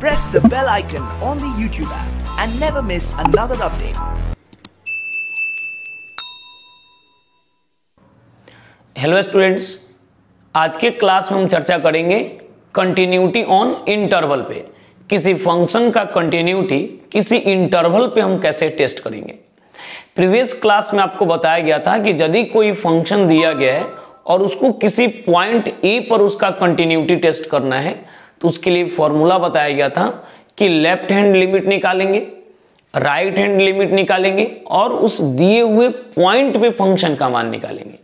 press the bell icon on the YouTube app and never miss another update. Hello students, आज के class में हम चर्चा करेंगे कंटिन्यूटी ऑन इंटरवल पे। किसी फंक्शन का कंटिन्यूटी किसी इंटरवल पे हम कैसे टेस्ट करेंगे। प्रीवियस क्लास में आपको बताया गया था कि यदि कोई फंक्शन दिया गया है और उसको किसी पॉइंट ए पर उसका कंटिन्यूटी टेस्ट करना है तो उसके लिए फॉर्मूला बताया गया था कि लेफ्ट हैंड लिमिट निकालेंगे, राइट हैंड लिमिट निकालेंगे और उस दिए हुए पॉइंट पे फंक्शन का मान निकालेंगे।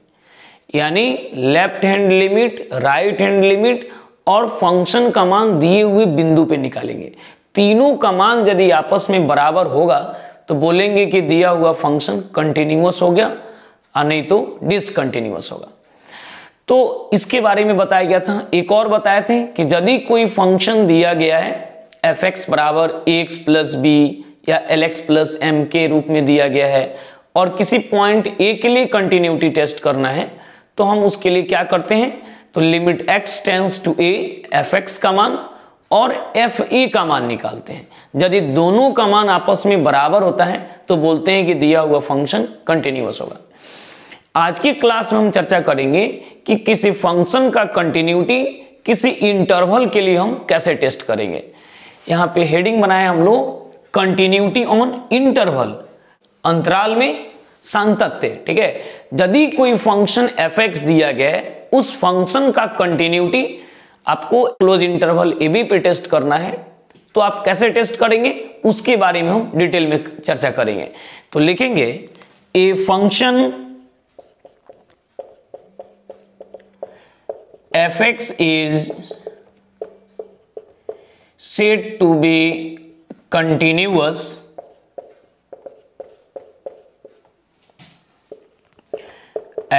यानी left hand limit, right hand limit और फंक्शन का मान दिए हुए बिंदु पे निकालेंगे। तीनों का मान यदि आपस में बराबर होगा तो बोलेंगे कि दिया हुआ फंक्शन कंटिन्यूअस हो गया और नहीं तो डिसकंटिन्यूअस होगा। तो इसके बारे में बताया गया था। एक और बताए थे कि यदि कोई फंक्शन दिया गया है एफ एक्स बराबर एक्स प्लस बी या एल एक्स प्लस एम के रूप में दिया गया है और किसी पॉइंट ए के लिए कंटिन्यूटी टेस्ट करना है तो हम उसके लिए क्या करते हैं, तो limit x tends to a f x का मान और एफ ए का मान निकालते हैं। यदि दोनों का मान आपस में बराबर होता है तो बोलते हैं कि दिया हुआ फंक्शन कंटिन्यूअस होगा। आज की क्लास में हम चर्चा करेंगे कि किसी फंक्शन का कंटिन्यूटी किसी इंटरवल के लिए हम कैसे टेस्ट करेंगे। यहां पे हेडिंग बनाए हम लोग कंटिन्यूटी ऑन इंटरवल, अंतराल में सातत्य। ठीक है, यदि कोई फंक्शन एफ एक्स दिया गया है, उस फंक्शन का कंटिन्यूटी आपको क्लोज इंटरवल ए बी पे टेस्ट करना है तो आप कैसे टेस्ट करेंगे उसके बारे में हम डिटेल में चर्चा करेंगे। तो लिखेंगे a function fx is said to be continuous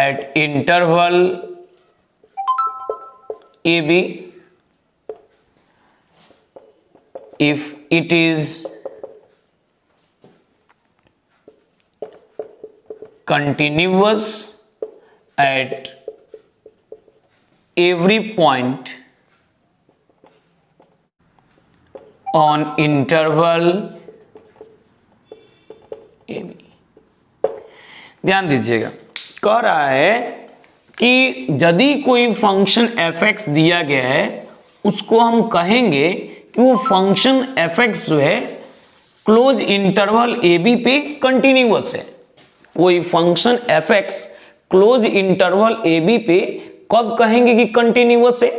at interval ab if it is continuous at every point on interval AB। ध्यान दीजिएगा, कह रहा है कि यदि कोई फंक्शन fx दिया गया है उसको हम कहेंगे कि वो फंक्शन fx जो है क्लोज इंटरवल AB पे कंटिन्यूअस है। कोई function fx close interval AB पे कब कहेंगे कि कंटिन्यूअस है,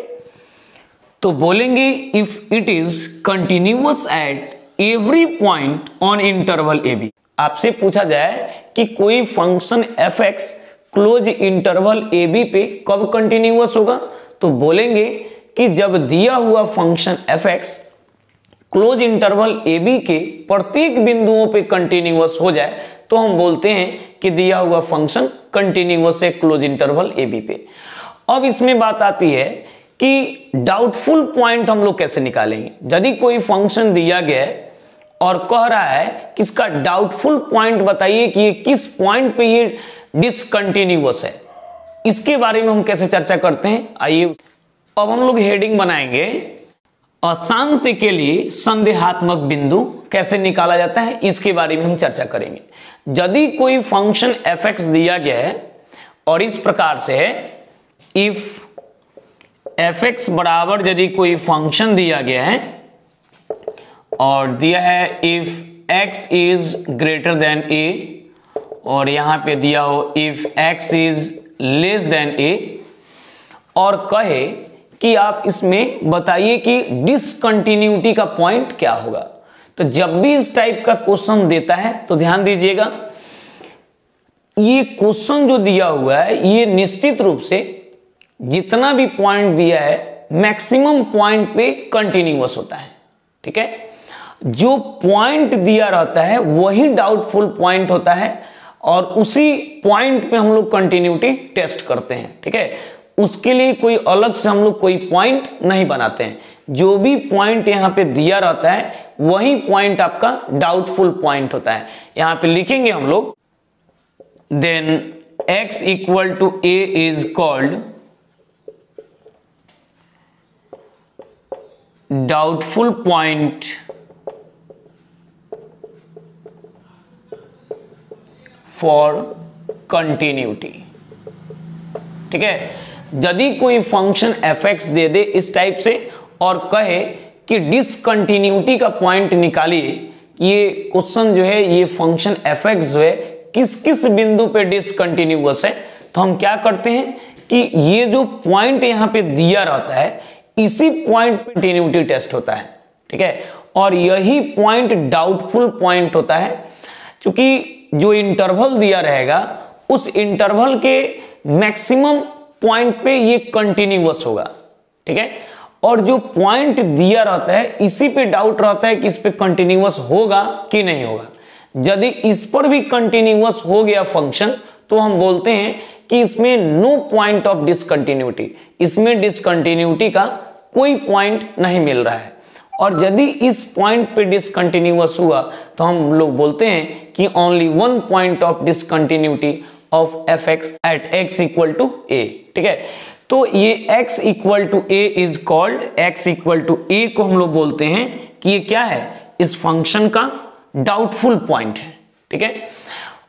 तो बोलेंगे if it is continuous at every point on interval a b. आपसे पूछा जाए कि कोई function f x close interval a b पे कब कंटिन्यूअस होगा, तो बोलेंगे कि जब दिया हुआ function f x close interval a b के प्रत्येक बिंदुओं पे कंटिन्यूअस हो जाए तो हम बोलते हैं कि दिया हुआ फंक्शन कंटिन्यूअस है क्लोज इंटरवल ए बी पे। अब इसमें बात आती है कि डाउटफुल पॉइंट हम लोग कैसे निकालेंगे। यदि कोई फंक्शन दिया गया है और कह रहा है कि इसका डाउटफुल पॉइंट बताइए कि ये किस पॉइंट पे ये डिसकंटिन्यूअस है, इसके बारे में हम कैसे चर्चा करते हैं। आइए अब हम लोग हेडिंग बनाएंगे अशांत के लिए संदेहात्मक बिंदु कैसे निकाला जाता है, इसके बारे में हम चर्चा करेंगे। यदि कोई फंक्शन एफ एक्स दिया गया है और इस प्रकार से है, इफ एफ एक्स बराबर यदि कोई फंक्शन दिया गया है और दिया है if X is greater than A और यहां पे दिया हो if X is less than A और कहे कि आप इसमें बताइए कि डिसकंटिन्यूटी का पॉइंट क्या होगा। तो जब भी इस टाइप का क्वेश्चन देता है तो ध्यान दीजिएगा, ये क्वेश्चन जो दिया हुआ है ये निश्चित रूप से जितना भी पॉइंट दिया है मैक्सिमम पॉइंट पे कंटिन्यूअस होता है। ठीक है, जो पॉइंट दिया रहता है वही डाउटफुल पॉइंट होता है और उसी पॉइंट पे हम लोग कंटिन्यूटी टेस्ट करते हैं। ठीक है, उसके लिए कोई अलग से हम लोग कोई पॉइंट नहीं बनाते हैं। जो भी पॉइंट यहां पे दिया रहता है वही पॉइंट आपका डाउटफुल पॉइंट होता है। यहां पे लिखेंगे हम लोग then x equal to a is called doubtful point for continuity. ठीक है, यदि कोई फंक्शन fx दे दे इस टाइप से और कहे कि डिसकंटिन्यूटी का पॉइंट निकालिए, ये क्वेश्चन जो है ये फंक्शन fx जो है किस किस बिंदु पे डिसकंटिन्यूअस है, तो हम क्या करते हैं कि ये जो पॉइंट यहां पे दिया रहता है इसी पॉइंट पे कंटिन्यूटी टेस्ट होता है। ठीक है, और यही पॉइंट डाउटफुल पॉइंट होता है, क्योंकि जो इंटरवल दिया रहेगा उस इंटरवल के मैक्सिमम पॉइंट पे ये कंटिन्यूअस होगा। ठीक है, और जो पॉइंट दिया रहता है इसी पे डाउट रहता है कि इस पे कंटिन्यूअस होगा कि नहीं होगा। यदि इस पर भी कंटिन्यूअस हो गया फंक्शन तो हम बोलते हैं कि इसमें नो पॉइंट ऑफ डिसकंटिन्यूटी, इसमें डिसकंटिन्यूटी का कोई पॉइंट नहीं मिल रहा है। और यदि इस पॉइंट पे डिसकंटिन्यूअस हुआ तो हम लोग बोलते हैं कि only one point of discontinuity of fx at x equal to a। ठीक है, तो ये x equal to a is called, x equal to a को हम लोग बोलते हैं कि ये क्या है, इस फंक्शन का डाउटफुल पॉइंट है। ठीक है,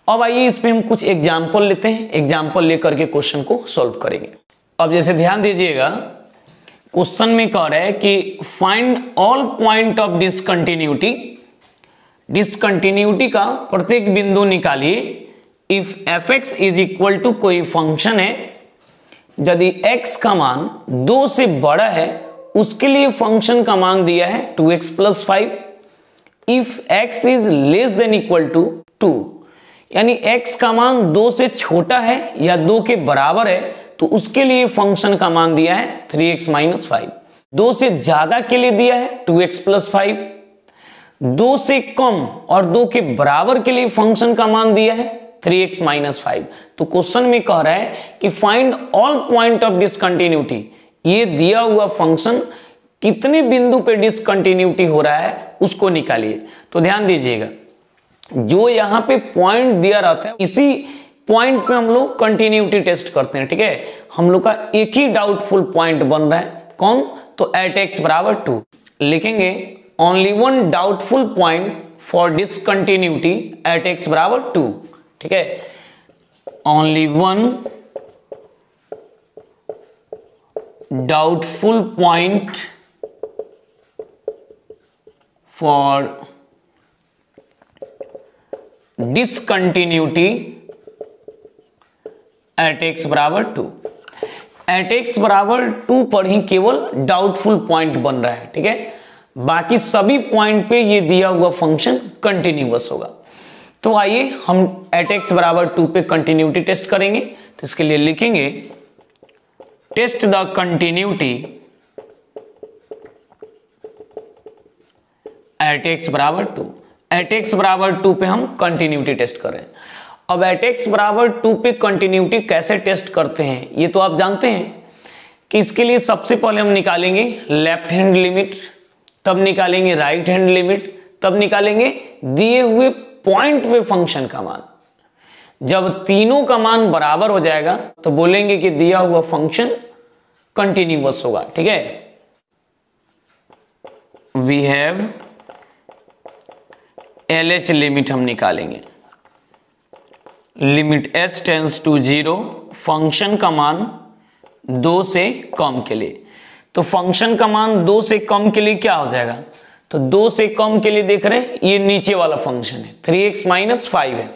अब आइए इस पे हम कुछ एग्जाम्पल लेते हैं, एग्जाम्पल लेकर के क्वेश्चन को सॉल्व करेंगे। अब जैसे ध्यान दीजिएगा, क्वेश्चन में कह रहा है कि find all point of discontinuity, discontinuity का प्रत्येक बिंदु निकालिए if fx is equal to कोई फंक्शन है, यदि x का मान 2 से बड़ा है उसके लिए फंक्शन का मान दिया है 2x plus 5। If x is less than equal to 2, यानी x का मान 2 से छोटा है या 2 के बराबर है तो उसके लिए फंक्शन का मान दिया है 3x माइनस 5। 2 से ज्यादा के लिए दिया है 2x प्लस 5। 2 से कम और 2 के बराबर के लिए फंक्शन का मान दिया है 3x माइनस 5। तो क्वेश्चन में कह रहा है कि find all point of discontinuity, ये दिया हुआ फंक्शन कितने बिंदु पे डिसकंटिन्यूटी हो रहा है उसको निकालिए। तो ध्यान दीजिएगा, जो यहाँ पे पॉइंट दिया रहता है इसी पॉइंट पे हम लोग कंटिन्यूटी टेस्ट करते हैं। ठीक है, हम लोग का एक ही डाउटफुल पॉइंट बन रहा है, कौन, तो एट x बराबर 2 लिखेंगे। Only one doubtful point for discontinuity at x बराबर 2। ठीक है, only one doubtful point for discontinuity at x बराबर 2। एट x बराबर 2 पर ही केवल डाउटफुल पॉइंट बन रहा है। ठीक है, बाकी सभी पॉइंट पे ये दिया हुआ फंक्शन कंटिन्यूअस होगा। तो आइए हम एट x बराबर 2 पे कंटिन्यूटी टेस्ट करेंगे। तो इसके लिए लिखेंगे test the continuity at x बराबर 2। एट x बराबर 2 पे हम कंटिन्यूटी टेस्ट करें। अब एट x बराबर 2 पे कंटिन्यूटी कैसे टेस्ट करते हैं ये तो आप जानते हैं कि इसके लिए सबसे पहले हम निकालेंगे लेफ्ट हैंड लिमिट, तब निकालेंगे राइट हैंड लिमिट, तब निकालेंगे दिए हुए पॉइंट पे फंक्शन का मान। जब तीनों का मान बराबर हो जाएगा तो बोलेंगे कि दिया हुआ फंक्शन कंटिन्यूअस होगा। ठीक है, वी हैव LH लिमिट हम निकालेंगे, limit h tends to 0, function का मान 2 से कम के लिए। तो फंक्शन का मान 2 से कम के लिए क्या हो जाएगा, तो 2 से कम के लिए देख रहे हैं ये नीचे वाला फंक्शन है 3x माइनस 5 है।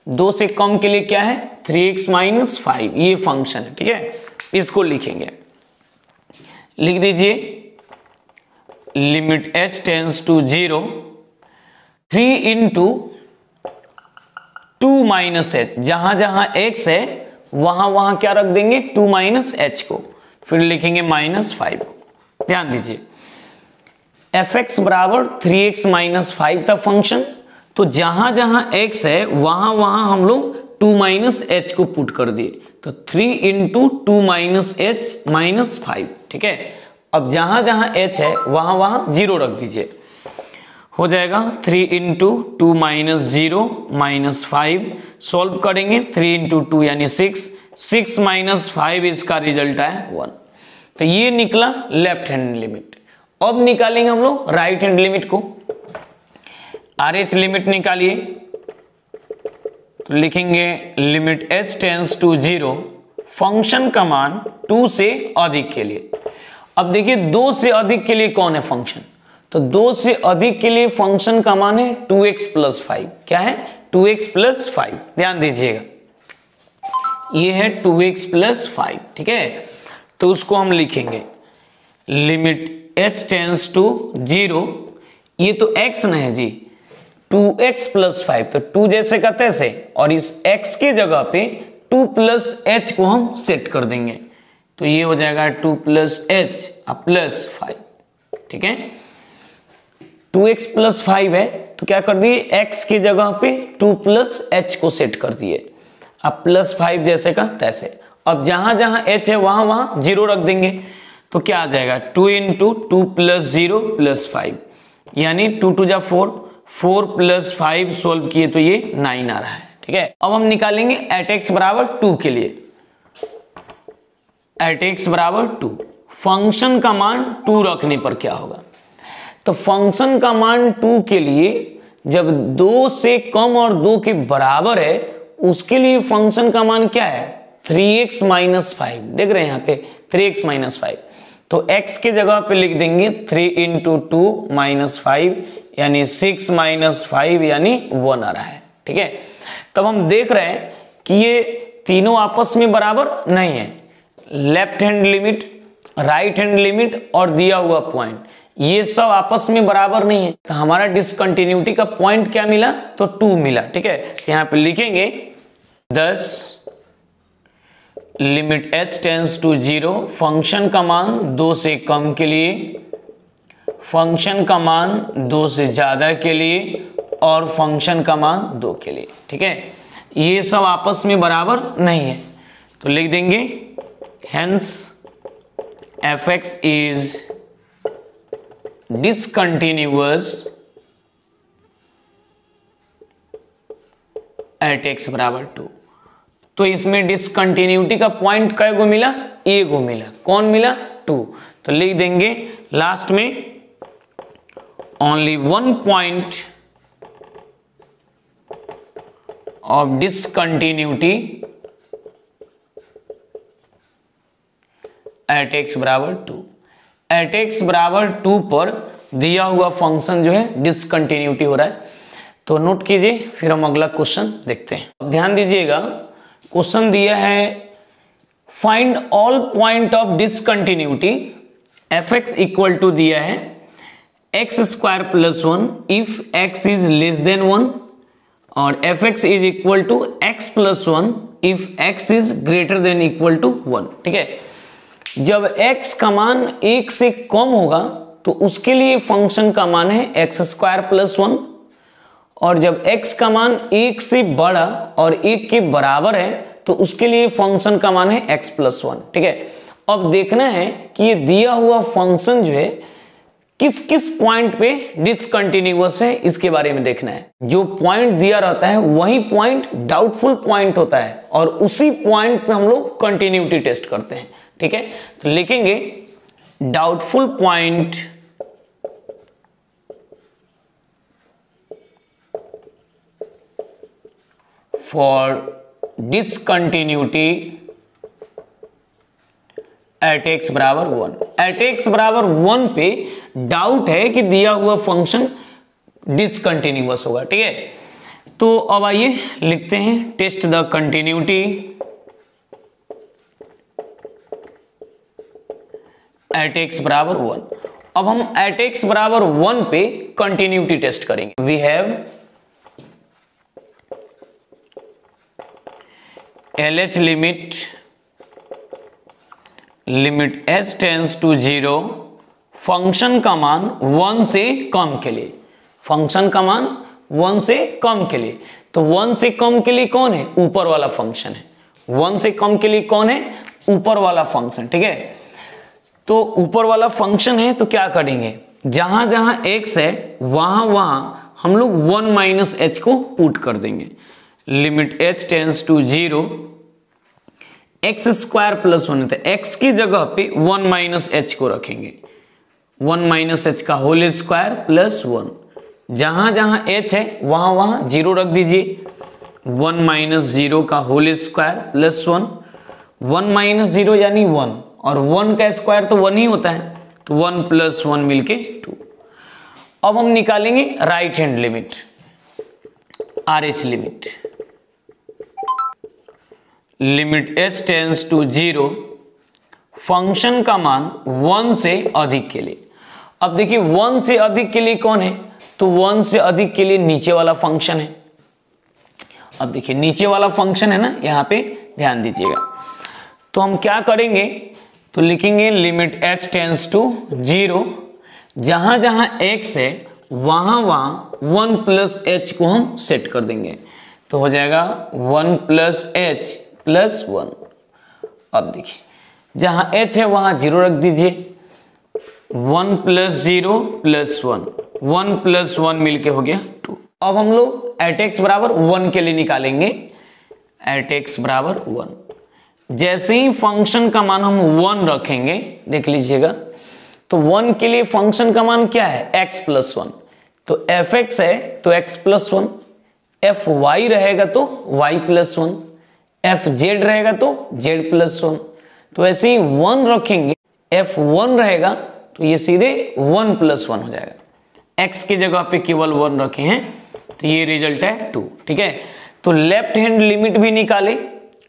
2 से कम के लिए क्या है 3x माइनस 5, ये फंक्शन है। ठीक है, इसको लिखेंगे, लिख दीजिए limit h tends to 0 3 into 2 minus h, जहां जहां x है वहां वहां क्या रख देंगे 2 माइनस एच को, फिर लिखेंगे माइनस 5। ध्यान दीजिए fx बराबर 3x माइनस 5 था फंक्शन, तो जहां जहां x है वहां वहां हम लोग 2 माइनस एच को पुट कर दिए, तो 3 इंटू 2 माइनस एच माइनस 5। ठीक है, अब जहां जहां h है वहां वहां 0 रख दीजिए, हो जाएगा 3 इंटू 2 माइनस 0 माइनस 5। सॉल्व करेंगे 3 इंटू 2 यानी 6, 6 माइनस 5 इसका रिजल्ट है 1। तो ये निकला लेफ्ट हैंड लिमिट। अब निकालेंगे हम लोग राइट हैंड लिमिट को। RH लिमिट निकालिए, तो लिखेंगे limit h tends to 0, function का मान 2 से अधिक के लिए। अब देखिए 2 से अधिक के लिए कौन है फंक्शन, तो 2 से अधिक के लिए फंक्शन का मान है 2x + 5। क्या है? 2x + 5। ध्यान दीजिएगा, ये है 2x + 5, ठीक है। तो उसको हम लिखेंगे लिमिट h टेंड्स टू 0, ये तो x न है जी, 2x + 5, तो 2 जैसे का तैसे, और इस x के जगह पे 2 + h को हम सेट कर देंगे, तो ये हो जाएगा 2 + h + 5, ठीक है। 2x + 5 है, तो क्या कर दिए, x की जगह पे 2 + h को सेट कर दिए, अब +5 जैसे का तैसे। अब जहां जहां h है वहां वहां 0 रख देंगे, तो क्या आ जाएगा 2 × 2 + 0 + 5, यानी 2 × 2 = 4, 4 + 5 सोल्व किए तो ये 9 आ रहा है, ठीक है। अब हम निकालेंगे @x = 2 के लिए। @x = 2, फंक्शन का मान 2 रखने पर क्या होगा, तो फंक्शन का मान 2 के लिए जब 2 से कम और 2 के बराबर है, उसके लिए फंक्शन का मान क्या है, 3x - 5। देख रहे हैं यहाँ पे 3x - 5, तो x के जगह पे लिख देंगे 3 × 2 - 5, यानी 6 - 5 यानी 1 आ रहा है, ठीक है। तब हम देख रहे हैं कि ये तीनों आपस में बराबर नहीं है, left hand limit, right hand limit और दिया हुआ पॉइंट, ये सब आपस में बराबर नहीं है, तो हमारा डिसकंटिन्यूटी का पॉइंट क्या मिला, तो 2 मिला, ठीक है। यहां पे लिखेंगे 10 limit h tends to 0, function का मान 2 से कम के लिए, फंक्शन का मान 2 से ज्यादा के लिए, और फंक्शन का मान 2 के लिए, ठीक है। ये सब आपस में बराबर नहीं है, तो लिख देंगे hence fx is discontinuous at x = 2। तो इसमें डिसकंटिन्यूटी का पॉइंट कै गो मिला, ए गो मिला। कौन मिला, 2, तो लिख देंगे लास्ट में only 1 point of discontinuity at x = 2। At x = 2 पर दिया हुआ फंक्शन जो है डिसकंटिन्यूटी हो रहा है, तो नोट कीजिए, फिर हम अगला क्वेश्चन देखते हैं। अब ध्यान दीजिएगा, क्वेश्चन दिया है find all point of discontinuity, fx = दिया है x² + 1 if x is less than 1, और fx is equal to x + 1 if x is greater than equal to 1, ठीक है। जब x का मान 1 से कम होगा तो उसके लिए फंक्शन का मान है x² + 1, और जब x का मान 1 से बड़ा और 1 के बराबर है तो उसके लिए फंक्शन का मान है x + 1, ठीक है। अब देखना है कि ये दिया हुआ फंक्शन जो है किस किस पॉइंट पे डिसकंटिन्यूअस है, इसके बारे में देखना है। जो पॉइंट दिया रहता है वही पॉइंट डाउटफुल पॉइंट होता है, और उसी पॉइंट पे हम लोग कंटिन्यूटी टेस्ट करते हैं, ठीक है। तो लिखेंगे doubtful point for discontinuity at x = 1। At x = 1 पे डाउट है कि दिया हुआ फंक्शन डिसकंटिन्यूअस होगा, ठीक है। तो अब आइए लिखते हैं test the continuity at x = 1। अब हम एट x = 1 पे कंटिन्यूटी टेस्ट करेंगे। We have LH limit h tends to 0, function का मान 1 से कम के लिए, फंक्शन का मान 1 से कम के लिए, तो 1 से कम के लिए कौन है, ऊपर वाला फंक्शन है। 1 से कम के लिए कौन है, ऊपर वाला फंक्शन, ठीक है। तो ऊपर वाला फंक्शन है, तो क्या करेंगे, जहां जहां x है वहां वहां हम लोग 1 - h को पुट कर देंगे। Limit h tends to 0, x² + 1 है, तो x की जगह पे 1 - h को रखेंगे। 1 माइनस एच का होल स्क्वायर प्लस 1, जहां जहां h है वहां वहां जीरो रख दीजिए, 1 माइनस 0 का होल स्क्वायर प्लस 1, 1 माइनस 0 यानी 1, और 1 का स्क्वायर तो 1 ही होता है, तो 1 प्लस 1 मिलके 2। अब हम निकालेंगे right hand limit, RH limit, limit h tends to 0, function का मान 1 से अधिक के लिए। अब देखिए 1 से अधिक के लिए कौन है, तो 1 से अधिक के लिए नीचे वाला फंक्शन है। अब देखिए नीचे वाला फंक्शन है ना, यहां पे ध्यान दीजिएगा। तो हम क्या करेंगे, तो लिखेंगे लिमिट h टेंड्स टू 0, जहां जहां x है वहां वहां 1 प्लस h को हम सेट कर देंगे, तो हो जाएगा 1 प्लस h प्लस 1। अब देखिए जहां h है वहां 0 रख दीजिए, 1 प्लस 0 प्लस 1, 1 प्लस 1 मिलके हो गया 2। अब हम लोग एट x बराबर 1 के लिए निकालेंगे, एट x बराबर 1। जैसे ही फंक्शन का मान हम 1 रखेंगे, देख लीजिएगा, तो 1 के लिए फंक्शन का मान क्या है, x प्लस 1, तो fx है तो x प्लस 1, fy रहेगा तो y प्लस 1, fz रहेगा तो z प्लस 1। तो ऐसे ही 1 रखेंगे, f1 रहेगा तो ये सीधे 1 प्लस 1 हो जाएगा, x की जगह पे केवल 1 रखे हैं, तो ये रिजल्ट है 2। ठीक है, तो लेफ्ट हैंड लिमिट भी निकाले,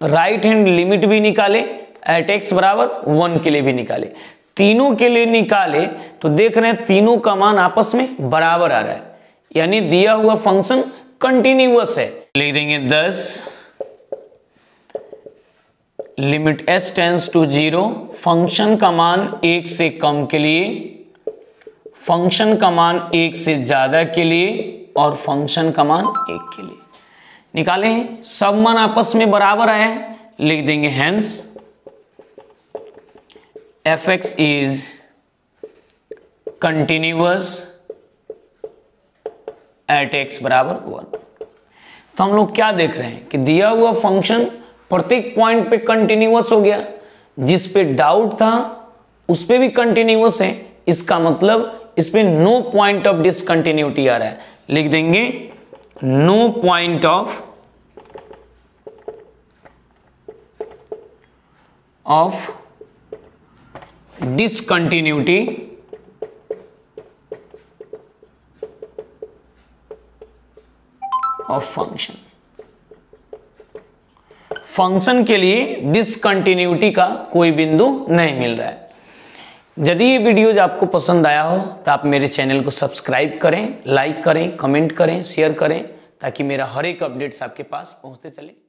राइट हैंड लिमिट भी निकाले, एट x बराबर 1 के लिए भी निकाले, तीनों के लिए निकाले तो देख रहे हैं तीनों का मान आपस में बराबर आ रहा है, यानी दिया हुआ फंक्शन कंटिन्यूअस है। लिख देंगे 10 limit h tends to 0, function का मान 1 से कम के लिए, फंक्शन का मान 1 से ज्यादा के लिए, और फंक्शन का मान 1 के लिए निकाले हैं। सब मान आपस में बराबर आए हैं, लिख देंगे hence fx is continuous eight x बराबर 1। तो हम लोग क्या देख रहे हैं कि दिया हुआ फंक्शन प्रत्येक पॉइंट पे कंटिन्यूअस हो गया, जिस पे डाउट था उस पे भी कंटिन्यूअस है, इसका मतलब इस पे नो पॉइंट ऑफ डिसकंटिन्यूटी आ रहा है, लिख देंगे no point of discontinuity of function. Function के लिए डिसकंटिन्यूटी का कोई बिंदु नहीं मिल रहा है। यदि ये वीडियोज आपको पसंद आया हो तो आप मेरे चैनल को सब्सक्राइब करें, लाइक करें, कमेंट करें, शेयर करें, ताकि मेरा हर एक अपडेट्स आपके पास पहुंचते चले।